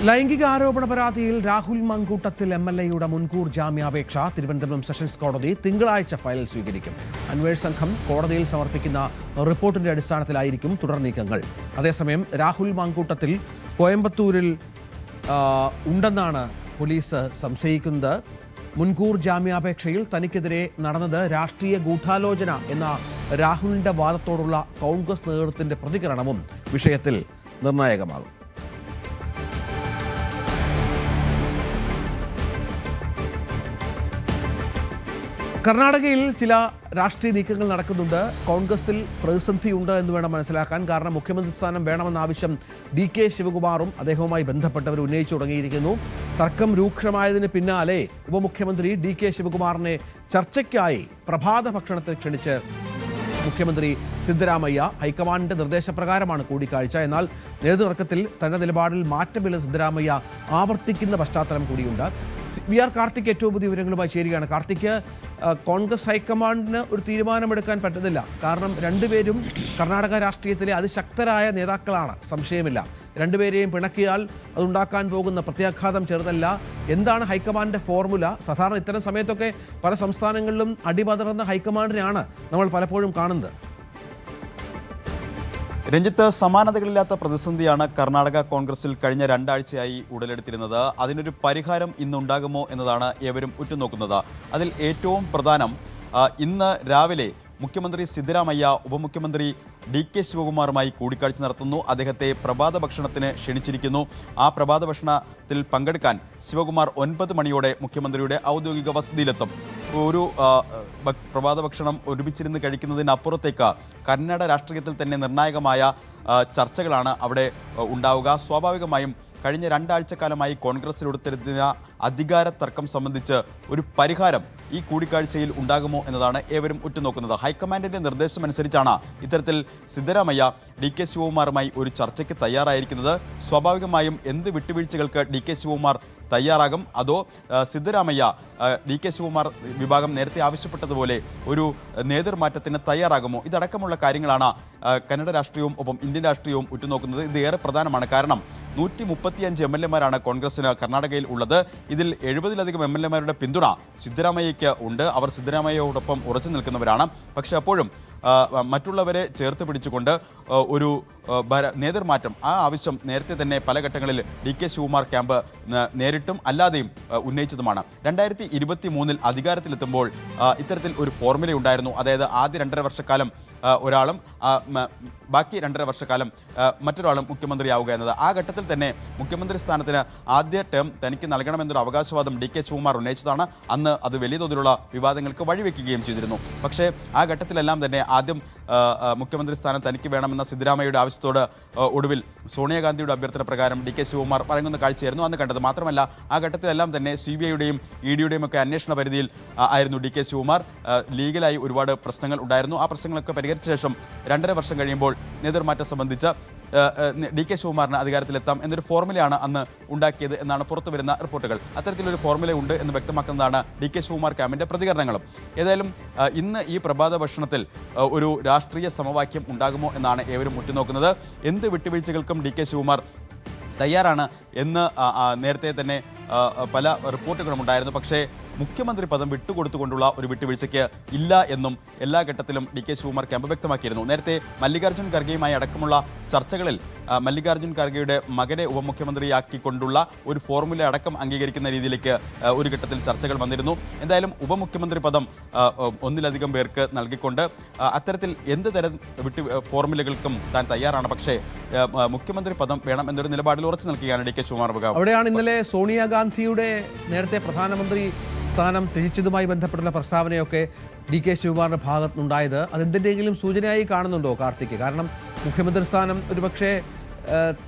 ലൈംഗിക ആരോപണ പരാതിയിൽ രാഹുൽ മങ്കൂട്ടത്തിൽ എംഎൽഎയുടെ മുൻകൂർ ജാമ്യാപേക്ഷ തിരുവനന്തപുരം സെഷൻസ് കോടതി തിങ്കളാഴ്ച ഫയൽ സ്വീകരിക്കും. അന്വേഷണ സംഘം കോടതിയിൽ സമർപ്പിക്കുന്ന റിപ്പോർട്ടിന്റെ അടിസ്ഥാനത്തിലായിരിക്കും തുടർ നീക്കങ്ങൾ. അതേസമയം രാഹുൽ മങ്കൂട്ടത്തിൽ കോയമ്പത്തൂരിൽ ഉണ്ടെന്നാണ് പോലീസ് സംശയിക്കുന്നത്. മുൻകൂർ ജാമ്യാപേക്ഷയിൽ തനിക്കെതിരെ നടന്നത് രാഷ്ട്രീയ ഗൂഢാലോചന എന്ന രാഹുലിന്റെ വാദത്തോടുള്ള കോൺഗ്രസ് നേതൃത്വത്തിന്റെ പ്രതികരണവും വിഷയത്തിൽ നിർണായകമാകും. കർണാടകയിൽ ചില രാഷ്ട്രീയ നീക്കങ്ങൾ നടക്കുന്നുണ്ട്. കോൺഗ്രസിൽ പ്രതിസന്ധിയുണ്ട് എന്ന് വേണം മനസ്സിലാക്കാൻ. കാരണം മുഖ്യമന്ത്രി സ്ഥാനം വേണമെന്ന ആവശ്യം DK ശിവകുമാറും അദ്ദേഹവുമായി ബന്ധപ്പെട്ടവർ ഉന്നയിച്ചു തുടങ്ങിയിരിക്കുന്നു. തർക്കം രൂക്ഷമായതിന് പിന്നാലെ ഉപമുഖ്യമന്ത്രി DK ശിവകുമാറിനെ ചർച്ചയ്ക്കായി പ്രഭാത ഭക്ഷണത്തിൽ ക്ഷണിച്ച് മുഖ്യമന്ത്രി സിദ്ധരാമയ്യ. ഹൈക്കമാൻഡിന്റെ നിർദ്ദേശപ്രകാരമാണ് കൂടിക്കാഴ്ച. എന്നാൽ നേതൃതർക്കത്തിൽ തന്റെ നിലപാടിൽ മാറ്റമില്ലെന്ന് സിദ്ധരാമയ്യ ആവർത്തിക്കുന്ന പശ്ചാത്തലം കൂടിയുണ്ട്. VR കാർത്തിക് ഏറ്റവും പുതിയ വിവരങ്ങളുമായി ചേരുകയാണ്. കാർത്തിക്, കോൺഗ്രസ് ഹൈക്കമാൻഡിന് ഒരു തീരുമാനമെടുക്കാൻ പറ്റുന്നില്ല. കാരണം രണ്ടുപേരും കർണാടക രാഷ്ട്രീയത്തിലെ അതിശക്തരായ നേതാക്കളാണ്, സംശയമില്ല. രണ്ടുപേരെയും പിണക്കിയാൽ അതുണ്ടാക്കാൻ പോകുന്ന പ്രത്യാഘാതം ചെറുതല്ല. എന്താണ് ഹൈക്കമാൻഡിന്റെ ഫോർമുല? സാധാരണ ഇത്തരം സമയത്തൊക്കെ പല സംസ്ഥാനങ്ങളിലും അടിപതറുന്ന ഹൈക്കമാൻഡിനെയാണ് നമ്മൾ പലപ്പോഴും കാണുന്നത്. രഞ്ജിത്ത്, സമാനതകളില്ലാത്ത പ്രതിസന്ധിയാണ് കർണാടക കോൺഗ്രസിൽ കഴിഞ്ഞ രണ്ടാഴ്ചയായി ഉടലെടുത്തിരുന്നത്. അതിനൊരു പരിഹാരം ഇന്നുണ്ടാകുമോ എന്നതാണ് ഏവരും ഉറ്റുനോക്കുന്നത്. അതിൽ ഏറ്റവും പ്രധാനം, ഇന്ന് രാവിലെ മുഖ്യമന്ത്രി സിദ്ധരാമയ്യ ഉപമുഖ്യമന്ത്രി DK ശിവകുമാറുമായി കൂടിക്കാഴ്ച നടത്തുന്നു. അദ്ദേഹത്തെ പ്രഭാത ഭക്ഷണത്തിന് ക്ഷണിച്ചിരിക്കുന്നു. ആ പ്രഭാത ഭക്ഷണത്തിൽ പങ്കെടുക്കാൻ ശിവകുമാർ 9 മണിയോടെ മുഖ്യമന്ത്രിയുടെ ഔദ്യോഗിക വസതിയിലെത്തും. ഒരു പ്രഭാത ഭക്ഷണം ഒരുമിച്ചിരുന്ന് കഴിക്കുന്നതിനപ്പുറത്തേക്ക് കന്നഡ രാഷ്ട്രീയത്തിൽ തന്നെ നിർണായകമായ ചർച്ചകളാണ് അവിടെ ഉണ്ടാവുക. സ്വാഭാവികമായും കഴിഞ്ഞ രണ്ടാഴ്ചക്കാലമായി കോൺഗ്രസിലെടുത്തിരുന്ന അധികാര തർക്കം സംബന്ധിച്ച് ഒരു പരിഹാരം ഈ കൂടിക്കാഴ്ചയിൽ ഉണ്ടാകുമോ എന്നതാണ് ഏവരും ഉറ്റുനോക്കുന്നത്. ഹൈക്കമാൻഡിന്റെ നിർദ്ദേശമനുസരിച്ചാണ് ഇത്തരത്തിൽ സിദ്ധരാമയ്യ DK ശിവകുമാറുമായി ഒരു ചർച്ചയ്ക്ക് തയ്യാറായിരിക്കുന്നത്. സ്വാഭാവികമായും എന്ത് വിട്ടുവീഴ്ചകൾക്ക് DK ശിവകുമാർ തയ്യാറാകും? അതോ സിദ്ധരാമയ്യ DK ശിവകുമാർ വിഭാഗം നേരത്തെ ആവശ്യപ്പെട്ടതുപോലെ ഒരു നേതൃമാറ്റത്തിന് തയ്യാറാകുമോ? ഇതടക്കമുള്ള കാര്യങ്ങളാണ് കന്നഡ രാഷ്ട്രീയവും ഒപ്പം ഇന്ത്യൻ രാഷ്ട്രീയവും ഉറ്റുനോക്കുന്നത്. ഇത് ഏറെ പ്രധാനമാണ്. കാരണം 135 MLA-മാരാണ് കോൺഗ്രസിന് കർണാടകയിൽ ഉള്ളത്. ഇതിൽ 70-ലധികം MLA-മാരുടെ പിന്തുണ സിദ്ധരാമയ്യയ്ക്ക് ഉണ്ട്. അവർ സിദ്ധരാമയ്യയോടൊപ്പം ഉറച്ചു നിൽക്കുന്നവരാണ്. പക്ഷേ അപ്പോഴും മറ്റുള്ളവരെ ചേർത്ത് പിടിച്ചുകൊണ്ട് ഒരു നേതൃമാറ്റം, ആ ആവശ്യം നേരത്തെ തന്നെ പല ഘട്ടങ്ങളിൽ DK ശിവകുമാർ ക്യാമ്പ് നേരിട്ടും അല്ലാതെയും ഉന്നയിച്ചതുമാണ്. 2023 അധികാരത്തിലെത്തുമ്പോൾ ഇത്തരത്തിൽ ഒരു ഫോർമുല ഉണ്ടായിരുന്നു. അതായത് ആദ്യ 2.5 വർഷക്കാലം ഒരാളും ബാക്കി 2.5 വർഷക്കാലം മറ്റൊരാളും മുഖ്യമന്ത്രിയാവുക എന്നത്. ആ ഘട്ടത്തിൽ തന്നെ മുഖ്യമന്ത്രി സ്ഥാനത്തിന് ആദ്യ ടേം തനിക്ക് നൽകണമെന്നൊരു അവകാശവാദം DK ശിവകുമാർ ഉന്നയിച്ചതാണ്. അന്ന് അത് വലിയ തോതിലുള്ള വിവാദങ്ങൾക്ക് വഴിവെക്കുകയും ചെയ്തിരുന്നു. പക്ഷേ ആ ഘട്ടത്തിലെല്ലാം തന്നെ ആദ്യം മുഖ്യമന്ത്രി സ്ഥാനം തനിക്ക് വേണമെന്ന സിദ്ധരാമയ്യയുടെ ആവശ്യത്തോട് ഒടുവിൽ സോണിയാഗാന്ധിയുടെ അഭ്യർത്ഥന പ്രകാരം DK ശിവകുമാർ പറയുന്ന കാഴ്ചയായിരുന്നു അന്ന് കണ്ടത്. മാത്രമല്ല ആ ഘട്ടത്തിലെല്ലാം തന്നെ CBI-യുടെയും ED-യുടെയും ഒക്കെ അന്വേഷണ പരിധിയിൽ ആയിരുന്നു DK ശിവകുമാർ. ലീഗലായി ഒരുപാട് പ്രശ്നങ്ങൾ ഉണ്ടായിരുന്നു. ആ പ്രശ്നങ്ങളൊക്കെ പരിഹരിച്ച ശേഷം 2.5 വർഷം കഴിയുമ്പോൾ നേതൃമാറ്റം സംബന്ധിച്ച് DK ശിവകുമാറിന് അധികാരത്തിലെത്താം എന്നൊരു ഫോർമുലയാണ് അന്ന് ഉണ്ടാക്കിയത് എന്നാണ് പുറത്തു വരുന്ന റിപ്പോർട്ടുകൾ. അത്തരത്തിലൊരു ഫോർമുല ഉണ്ട് എന്ന് വ്യക്തമാക്കുന്നതാണ് DK ശിവകുമാർ ക്യാമ്പിൻ്റെ പ്രതികരണങ്ങളും. ഏതായാലും ഇന്ന് ഈ പ്രഭാത ഭക്ഷണത്തിൽ ഒരു രാഷ്ട്രീയ സമവാക്യം ഉണ്ടാകുമോ എന്നാണ് ഏവരും ഉറ്റുനോക്കുന്നത്. എന്ത് വിട്ടുവീഴ്ചകൾക്കും DK ശിവകുമാർ തയ്യാറാണ് എന്ന് നേരത്തെ തന്നെ പല റിപ്പോർട്ടുകളും ഉണ്ടായിരുന്നു. പക്ഷേ മുഖ്യമന്ത്രി പദം വിട്ടുകൊടുത്തുകൊണ്ടുള്ള ഒരു വിട്ടുവീഴ്ചയ്ക്ക് ഇല്ല എന്നും എല്ലാ ഘട്ടത്തിലും DK ശിവകുമാർ ക്യാമ്പ് വ്യക്തമാക്കിയിരുന്നു. നേരത്തെ മല്ലികാർജ്ജുൻ ഖർഗെയുമായി അടക്കമുള്ള ചർച്ചകളിൽ മല്ലികാർജ്ജുൻ ഖർഗെയുടെ മകനെ ഉപമുഖ്യമന്ത്രിയാക്കിക്കൊണ്ടുള്ള ഒരു ഫോർമുല അടക്കം അംഗീകരിക്കുന്ന രീതിയിലേക്ക് ഒരു ഘട്ടത്തിൽ ചർച്ചകൾ വന്നിരുന്നു. എന്തായാലും ഉപമുഖ്യമന്ത്രി പദം ഒന്നിലധികം പേർക്ക് നൽകിക്കൊണ്ട് അത്തരത്തിൽ എന്ത് തരം ഫോർമുലകൾക്കും താൻ തയ്യാറാണ്. പക്ഷേ മുഖ്യമന്ത്രി പദം വേണം എന്നൊരു നിലപാടിൽ ഉറച്ചു നിൽക്കുകയാണ് DK ശിവകുമാർ. അവിടെയാണ് ഇന്നലെ സോണിയാഗാന്ധിയുടെ നേരത്തെ പ്രധാനമന്ത്രി സ്ഥാനം ത്യജിച്ചതുമായി ബന്ധപ്പെട്ടുള്ള പ്രസ്താവനയൊക്കെ DK ശിവകുമാറിന്റെ ഭാഗത്തുനിന്നുണ്ടായത്. അതെന്തിൻ്റെയെങ്കിലും സൂചനയായി കാണുന്നുണ്ടോ കാർത്തിക്? കാരണം മുഖ്യമന്ത്രി സ്ഥാനം ഒരുപക്ഷെ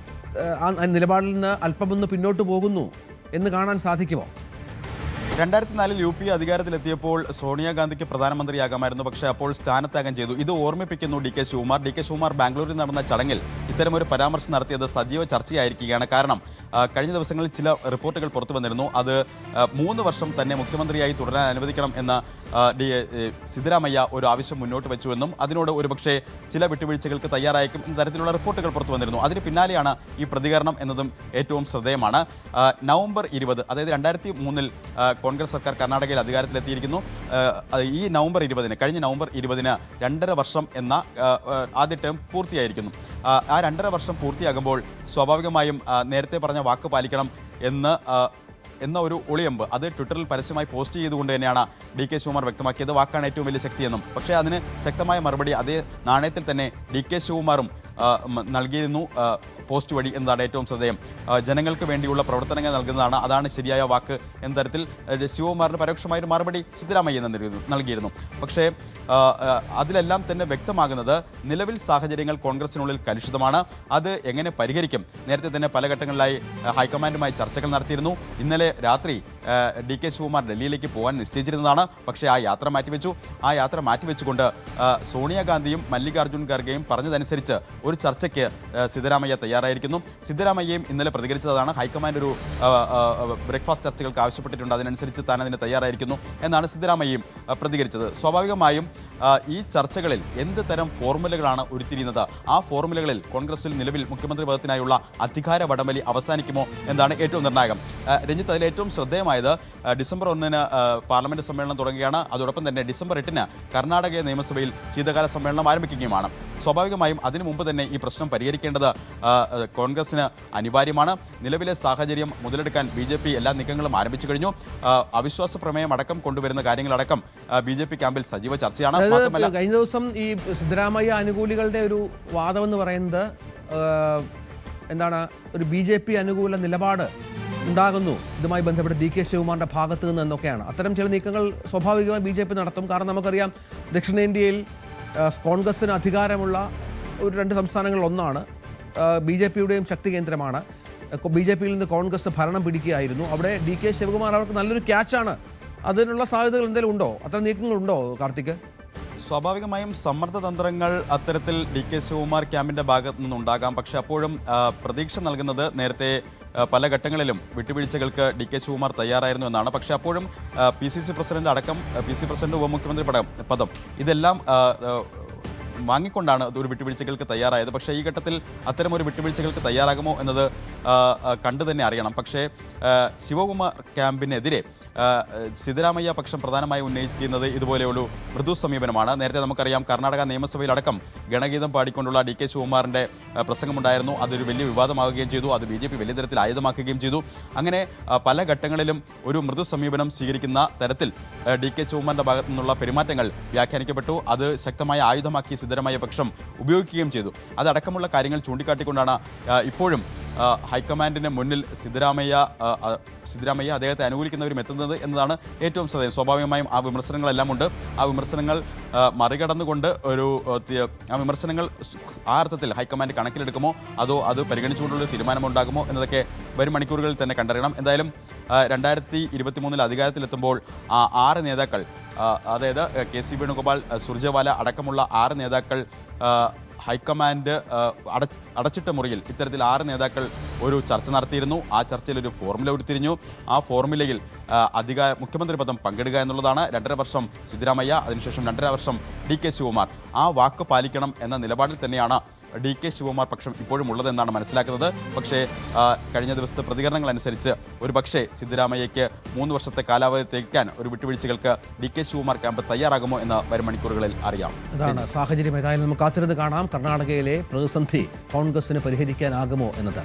നിലപാടിൽ നിന്ന് അല്പമൊന്ന് പിന്നോട്ട് പോകുന്നു എന്ന് കാണാൻ സാധിക്കുമോ? 2004 UP അധികാരത്തിലെത്തിയപ്പോൾ സോണിയാഗാന്ധിക്ക് പ്രധാനമന്ത്രിയാകാമായിരുന്നു. പക്ഷേ അപ്പോൾ സ്ഥാനത്യാഗം ചെയ്തു. ഇത് ഓർമ്മിപ്പിക്കുന്നു DK ശിവകുമാർ. DK ശിവകുമാർ ബാംഗ്ലൂരിൽ നടന്ന ചടങ്ങിൽ ഇത്തരമൊരു പരാമർശം നടത്തിയത് സജീവ ചർച്ചയായിരിക്കുകയാണ്. കാരണം കഴിഞ്ഞ ദിവസങ്ങളിൽ ചില റിപ്പോർട്ടുകൾ പുറത്തു വന്നിരുന്നു. അത് 3 വർഷം തന്നെ മുഖ്യമന്ത്രിയായി തുടരാൻ അനുവദിക്കണം എന്ന സിദ്ധരാമയ്യ ഒരു ആവശ്യം മുന്നോട്ട് വെച്ചുവെന്നും അതിനോട് ഒരുപക്ഷെ ചില വിട്ടുവീഴ്ചകൾക്ക് തയ്യാറായേക്കും എന്ന തരത്തിലുള്ള റിപ്പോർട്ടുകൾ പുറത്തു വന്നിരുന്നു. അതിന് പിന്നാലെയാണ് ഈ പ്രതികരണം എന്നതും ഏറ്റവും ശ്രദ്ധേയമാണ്. നവംബർ 20, അതായത് 2003 കോൺഗ്രസ് സർക്കാർ കർണാടകയിൽ അധികാരത്തിലെത്തിയിരിക്കുന്നു. ഈ നവംബർ 20 കഴിഞ്ഞ നവംബർ 20 2.5 വർഷം എന്ന ആദ്യ ടേം പൂർത്തിയായിരിക്കുന്നു. ആ 2.5 വർഷം പൂർത്തിയാകുമ്പോൾ സ്വാഭാവികമായും നേരത്തെ പറഞ്ഞ വാക്ക് പാലിക്കണം എന്ന ഒരു ഒളിയമ്പ് അത് ട്വിറ്ററിൽ പരസ്യമായി പോസ്റ്റ് ചെയ്തുകൊണ്ട് തന്നെയാണ് DK ശിവകുമാർ വ്യക്തമാക്കിയത്. വാക്കാണ് ഏറ്റവും വലിയ ശക്തിയെന്നും. പക്ഷേ അതിന് ശക്തമായ മറുപടി അതേ നാണയത്തിൽ തന്നെ DK ശിവകുമാറും നൽകിയിരുന്നു പോസ്റ്റ് വഴി എന്നതാണ് ഏറ്റവും ശ്രദ്ധേയം. ജനങ്ങൾക്ക് വേണ്ടിയുള്ള പ്രവർത്തനങ്ങൾ നൽകുന്നതാണ്, അതാണ് ശരിയായ വാക്ക് എന്ന തരത്തിൽ ശിവകുമാറിന് പരോക്ഷമായൊരു മറുപടി സിദ്ധരാമയ്യ നൽകിയിരുന്നു. പക്ഷേ അതിലെല്ലാം തന്നെ വ്യക്തമാകുന്നത് നിലവിൽ സാഹചര്യങ്ങൾ കോൺഗ്രസിനുള്ളിൽ കലുഷിതമാണ്. അത് എങ്ങനെ പരിഹരിക്കും? നേരത്തെ തന്നെ പല ഘട്ടങ്ങളിലായി ഹൈക്കമാൻഡുമായി ചർച്ചകൾ നടത്തിയിരുന്നു. ഇന്നലെ രാത്രി DK ശിവകുമാർ ഡൽഹിയിലേക്ക് പോകാൻ നിശ്ചയിച്ചിരുന്നതാണ്. പക്ഷേ ആ യാത്ര മാറ്റിവെച്ചു. ആ യാത്ര മാറ്റിവെച്ചുകൊണ്ട് സോണിയാഗാന്ധിയും മല്ലികാർജ്ജുൻ ഖർഗെയും പറഞ്ഞതനുസരിച്ച് ഒരു ചർച്ചയ്ക്ക് സിദ്ധരാമയ്യ തയ്യാറായിരിക്കുന്നു. സിദ്ധരാമയ്യയും ഇന്നലെ പ്രതികരിച്ചതാണ്. ഹൈക്കമാൻഡ് ഒരു ബ്രേക്ക്ഫാസ്റ്റ് ചർച്ചകൾക്ക് ആവശ്യപ്പെട്ടിട്ടുണ്ട്, അതിനനുസരിച്ച് താൻ അതിന് തയ്യാറായിരിക്കുന്നു എന്നാണ് സിദ്ധരാമയ്യയും പ്രതികരിച്ചത്. സ്വാഭാവികമായും ഈ ചർച്ചകളിൽ എന്ത് തരം ഫോർമുലകളാണ് ഉരുത്തിരിയുന്നത്? ആ ഫോർമുലകളിൽ കോൺഗ്രസിൽ നിലവിൽ മുഖ്യമന്ത്രി പദത്തിനായുള്ള അധികാര വടംവലി അവസാനിക്കുമോ എന്നാണ് ഏറ്റവും നിർണായകം. രഞ്ജിത്ത്, അതിൽ ഏറ്റവും ശ്രദ്ധേയമായത് ഡിസംബർ 1 പാർലമെന്റ് സമ്മേളനം തുടങ്ങുകയാണ്. അതോടൊപ്പം തന്നെ ഡിസംബർ 8 കർണാടക നിയമസഭയിൽ ശീതകാല സമ്മേളനം ആരംഭിക്കുകയുമാണ്. സ്വാഭാവികമായി അതിനു മുമ്പ് തന്നെ ഈ പ്രശ്നം പരിഹരിക്കേണ്ടത് കോൺഗ്രസിന് അനിവാര്യമാണ്. നിലവിലെ സാഹചര്യം മുതലെടുക്കാൻ BJP എല്ലാ നീക്കങ്ങളും ആരംഭിച്ചു കഴിഞ്ഞു. അവിശ്വാസ പ്രമേയം അടക്കം കൊണ്ടുവരുന്ന കാര്യങ്ങളടക്കം BJP ക്യാമ്പിൽ സജീവ ചർച്ചയാണ്. മാത്രമല്ല, കഴിഞ്ഞ ദിവസം ഈ സിദ്ധരാമയ്യ അനുകൂലികളുടെ ഒരു വാദമെന്ന് പറയുന്നത് എന്താണ്, ഒരു BJP അനുകൂല നിലപാട് ഉണ്ടാകുന്നു ഇതുമായി ബന്ധപ്പെട്ട് DK ശിവകുമാറിൻ്റെ ഭാഗത്തു നിന്ന് എന്നൊക്കെയാണ്. അത്തരം ചില നീക്കങ്ങൾ സ്വാഭാവികമായി BJP നടത്തും. കാരണം നമുക്കറിയാം, ദക്ഷിണേന്ത്യയിൽ കോൺഗ്രസിന് അധികാരമുള്ള ഒരു 2 സംസ്ഥാനങ്ങളിൽ ഒന്നാണ്. BJPയുടെയും ശക്തി കേന്ദ്രമാണ്. BJPയിൽ നിന്ന് കോൺഗ്രസ് ഭരണം പിടിക്കുകയായിരുന്നു. അവിടെ DK ശിവകുമാർ അവർക്ക് നല്ലൊരു ക്യാച്ചാണ്. അതിനുള്ള സാധ്യതകൾ എന്തെങ്കിലും ഉണ്ടോ? അത്തരം നീക്കങ്ങളുണ്ടോ കാർത്തിക്? സ്വാഭാവികമായും സമ്മർദ്ദതന്ത്രങ്ങൾ അത്തരത്തിൽ DK ശിവകുമാർ ക്യാമ്പിൻ്റെ ഭാഗത്തു നിന്നുണ്ടാകാം. പക്ഷെ അപ്പോഴും പ്രതീക്ഷ നൽകുന്നത് നേരത്തെ പല ഘട്ടങ്ങളിലും വിട്ടുവീഴ്ചകൾക്ക് DK ശിവകുമാർ തയ്യാറായിരുന്നു എന്നാണ്. പക്ഷേ അപ്പോഴും PCC പ്രസിഡന്റ് അടക്കം PCC പ്രസിഡന്റ് ഉപമുഖ്യമന്ത്രി പദം ഇതെല്ലാം വാങ്ങിക്കൊണ്ടാണ് ഒരു വിട്ടുവീഴ്ചകൾക്ക് തയ്യാറായത്. പക്ഷേ ഈ ഘട്ടത്തിൽ അത്തരമൊരു വിട്ടുവീഴ്ചകൾക്ക് തയ്യാറാകുമോ എന്നത് കണ്ടു തന്നെ അറിയണം. പക്ഷേ ശിവകുമാർ ക്യാമ്പിനെതിരെ സിദ്ധരാമയ്യ പക്ഷം പ്രധാനമായി ഉന്നയിക്കുന്നത് ഇതുപോലെയൊരു മൃദു സമീപനമാണ്. നേരത്തെ നമുക്കറിയാം, കർണാടക നിയമസഭയിലടക്കം ഗണഗീതം പാടിക്കൊണ്ടുള്ള DK ശിവകുമാറിൻ്റെ പ്രസംഗമുണ്ടായിരുന്നു. അതൊരു വലിയ വിവാദമാവുകയും ചെയ്തു. അത് BJP വലിയ തരത്തിൽ ആയുധമാക്കുകയും ചെയ്തു. അങ്ങനെ പല ഘട്ടങ്ങളിലും ഒരു മൃദു സമീപനം സ്വീകരിക്കുന്ന തരത്തിൽ DK ശിവകുമാറിൻ്റെ ഭാഗത്തു നിന്നുള്ള പെരുമാറ്റങ്ങൾ വ്യാഖ്യാനിക്കപ്പെട്ടു. അത് ശക്തമായ ആയുധമാക്കി സിദ്ധരാമയ്യ പക്ഷം ഉപയോഗിക്കുകയും ചെയ്തു. അതടക്കമുള്ള കാര്യങ്ങൾ ചൂണ്ടിക്കാട്ടിക്കൊണ്ടാണ് ഇപ്പോഴും ഹൈക്കമാൻഡിന് മുന്നിൽ സിദ്ധരാമയ്യ അദ്ദേഹത്തെ അനുകൂലിക്കുന്നവരും എത്തുന്നത് എന്നതാണ് ഏറ്റവും ശ്രദ്ധേയം. സ്വാഭാവികമായും ആ വിമർശനങ്ങളെല്ലാം ഉണ്ട്. ആ വിമർശനങ്ങൾ മറികടന്നുകൊണ്ട് ആ വിമർശനങ്ങൾ ആ അർത്ഥത്തിൽ ഹൈക്കമാൻഡ് കണക്കിലെടുക്കുമോ അതോ അത് പരിഗണിച്ചുകൊണ്ടുള്ള തീരുമാനമുണ്ടാകുമോ എന്നതൊക്കെ വരും മണിക്കൂറുകളിൽ തന്നെ കണ്ടറിയണം. എന്തായാലും 2023 അധികാരത്തിലെത്തുമ്പോൾ ആ 6 നേതാക്കൾ, അതായത് KC വേണുഗോപാൽ, സുർജേവാല അടക്കമുള്ള 6 നേതാക്കൾ ഹൈക്കമാൻഡ് അടച്ചിട്ട മുറിയിൽ ഇത്തരത്തിൽ 6 നേതാക്കൾ ഒരു ചർച്ച നടത്തിയിരുന്നു. ആ ചർച്ചയിൽ ഒരു ഫോർമുല ഉരുത്തിരിഞ്ഞു. ആ ഫോർമുലയിൽ മുഖ്യമന്ത്രി പദം പങ്കിടുക എന്നുള്ളതാണ്. 2.5 വർഷം സിദ്ധരാമയ്യ, അതിനുശേഷം 2.5 വർഷം DK ശിവകുമാർ. ആ വാക്ക് പാലിക്കണം എന്ന നിലപാടിൽ തന്നെയാണ് DK ശിവകുമാർ പക്ഷം ഇപ്പോഴും ഉള്ളതെന്നാണ് മനസ്സിലാക്കുന്നത്. പക്ഷേ കഴിഞ്ഞ ദിവസത്തെ പ്രതികരണങ്ങൾ അനുസരിച്ച് ഒരു പക്ഷേ സിദ്ധരാമയ്യയ്ക്ക് 3 വർഷത്തെ കാലാവധി തേക്കാൻ ഒരു വിട്ടുവീഴ്ചകൾക്ക് DK ശിവകുമാർ ക്യാമ്പ് തയ്യാറാകുമോ എന്ന് വരും മണിക്കൂറുകളിൽ അറിയാം. അതാണ് സാഹചര്യം. ഏതായാലും നമുക്ക് കാത്തിരുന്ന് കാണാം കർണാടകയിലെ പ്രതിസന്ധി കോൺഗ്രസിന് പരിഹരിക്കാനാകുമോ എന്നത്.